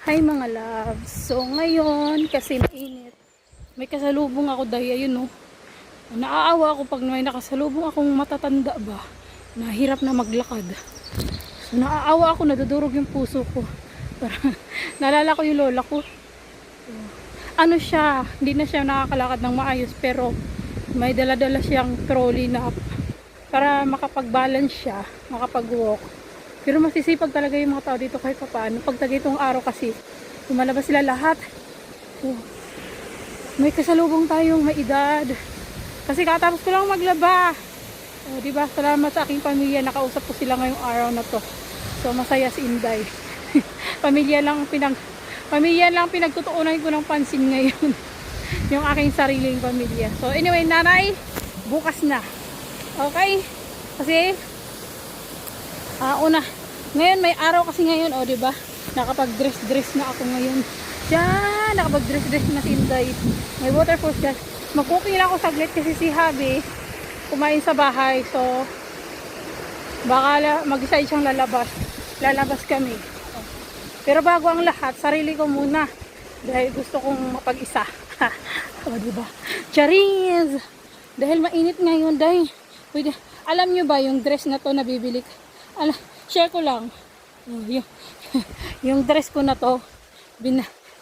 Hi mga loves. So ngayon kasi mainit. May kasalubong ako dahil ayun no. Naaawa ako pag may nakasalubong akong matatanda ba. Nahirap na maglakad. So naaawa ako, nadudurog yung puso ko. Parang naalala ko yung lola ko. Ano siya, hindi na siya nakakalakad ng maayos pero may dala-dala siyang trolley na para makapag-balance siya, makapag-walk. Pero masisipag talaga yung mga tao dito kahit pa paano. Pag tagitong araw kasi, lumalabas sila lahat. So, may kasalubong tayong may edad. Kasi katapos ko lang maglaba. O, diba? Salamat sa aking pamilya. Nakausap ko sila ngayong araw na to. So, masaya si Inday. Pamilya lang pinagtutuunan ko ng pansin ngayon. Yung aking sariling pamilya. So, anyway, nanay, bukas na. Okay? Kasi, ngayon may araw kasi ngayon, o diba? Nakapag-dress na ako ngayon. Diyan, nakapag-dress na si Inday. May waterproof dyan. Mag-cooking lang ako saglit kasi si Habi kumain sa bahay. So, baka mag-isa siyang lalabas. Lalabas kami. Pero bago ang lahat, sarili ko muna. Dahil gusto kong mapag-isa. O diba? Charis! Dahil mainit ngayon, dahil alam nyo ba yung dress na to nabibili? Share ko lang. Yung dress ko na to,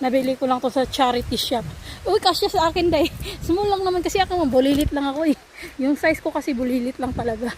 nabili ko lang to sa charity shop. Uy, kasya sa akin dahil. Small lang naman kasi ako, bulilit lang ako eh. Yung size ko kasi bulilit lang talaga.